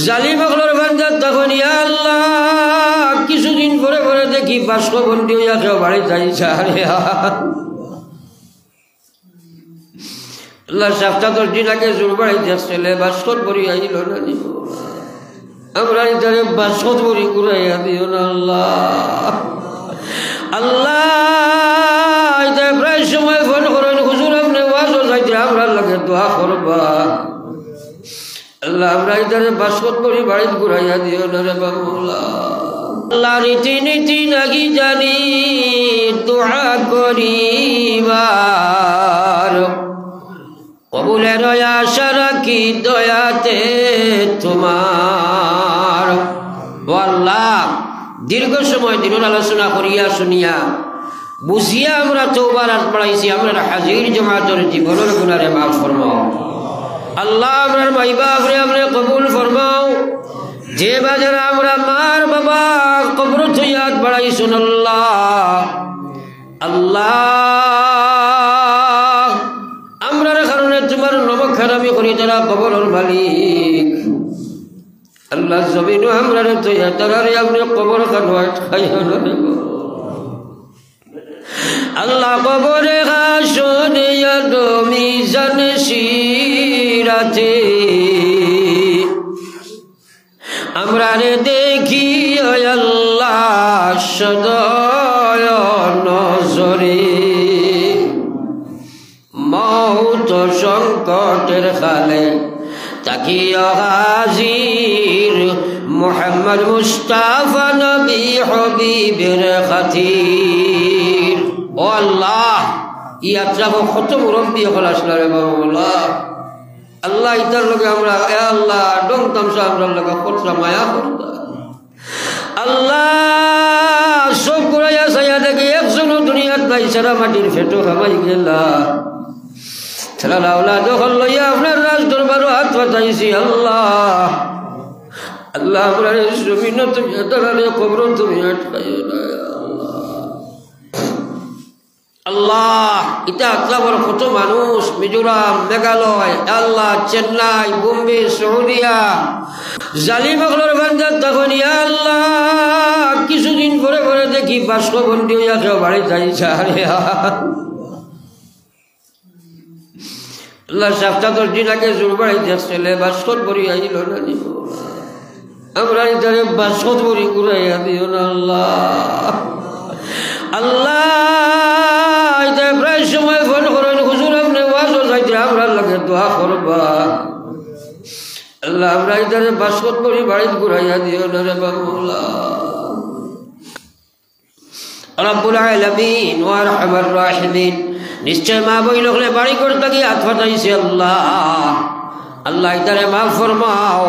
জালিম হকলের বান্দা তখন ইয়া আল্লাহ কিছুদিন পরে পরে দেখি বাষ্পবন্দি হইয়া কেউ বাড়ি যাইছে আল্লাহ 7-10 দিন আগে জোর বাড়াইতে ছেলে বাষ্পত ভরি আইল না দিব আমরা ইতারে বাষ্পত ভরি ঘুরাইয়া দিও না আল্লাহ আল্লাহ এটা প্রায় সময় ফোন করেন হুজুর আপনি ওয়াজও যাইতে আমরা লাগে দোয়া করবা আল্লাহ আমরা ইতারে বাষ্পত ভরি বাড়িতে ঘুরাইয়া দিও না রে বাবুলা আল্লাহ রীতি নীতি নাকি জানি দোয়া করিবার কবুলের আশা রাখি দয়াতে তোমার ও আল্লাহ দীর্ঘ সময় দিনের আলোচনা করিয়া শুনিয়া বুঝিয়া আমরা তওবার হাত বাড়াইছি আমরা হাজির জামাতের জীবনের গুনারে মাফ ফরমাও আল্লাহ আমরার মাই বাপরে আপনি কবুল ফরমাও যে বাজারে আমরা মার বাবা কবর থইয়া হাত বাড়াইছুন আল্লাহ আল্লাহ আমরার কারণে তোমার নমক হারামি করি তারা কবরের মালিক আল্লাহ জমিন আমরার থইয়া তারারে আপনি কবর খানোয়া খাইয়া আল্লাহ কবরে হাসনিয়া মিজান সিরাতে আমরা রে দেখি আল্লাহ সদয় নজরে মৌত সংকটের খালে তাকিয়া হাজির মুহাম্মদ মুস্তাফা নবী হাবিবের খাতির ও আল্লাহ ইয়াত্রা কত মুরব্বী হল আসলে রে বাবা আল্লাহ ইতার লগে আমরা এ আল্লাহ ডং তামসা আমরা লগে কতটা মায়া করতা আল্লাহ সব কুরাইয়া সাইয়া দেখি একজনও দুনিয়াত নাই সারা মাটির ফেটো খাবাই গেলা ছেলা লাউলা যখন লইয়া আপনার রাজ দরবারও হাত পাতাইছি আল্লাহ আল্লাহ আমরা জমিন তুমি দাঁড়ালে কবর তুমি আটকাইও না আল্লাহ ইটা আত্মাবর কত মানুষ মিজোরাম মেঘালয় আল্লাহ চেন্নাই বোম্বে সৌদিয়া জালিম হকলের বান্দা তখন ইয়া আল্লাহ কিছুদিন পরে পরে দেখি বাষ্পবন্দি হইয়া কেউ বাড়ি যাইছে আল্লাহ 7-10 দিন আগে জোর বাড়াইতে ছেলে বাষ্পত ভরি আইল না দিব আমরা ইতারে বাষ্পত ভরি ঘুরাইয়া দিও না আল্লাহ আল্লাহ এটা প্রায় সময় ফোন করেন হুজুর আপনি ওয়াজও যাইতে আমরা লাগে দোয়া করবা আল্লাহ আমরা ইতারে বাষ্পত ভরি বাড়িতে ঘুরাইয়া দিও না রে বাবুলা রব্বুল আলামিন ওয়া আরহামার রাহিমিন নিশ্চয় মা বই লোকলে বাড়ি করতে গিয়ে হাত ফাটাইছে আল্লাহ আল্লাহ ইতারে মাফ ফরমাও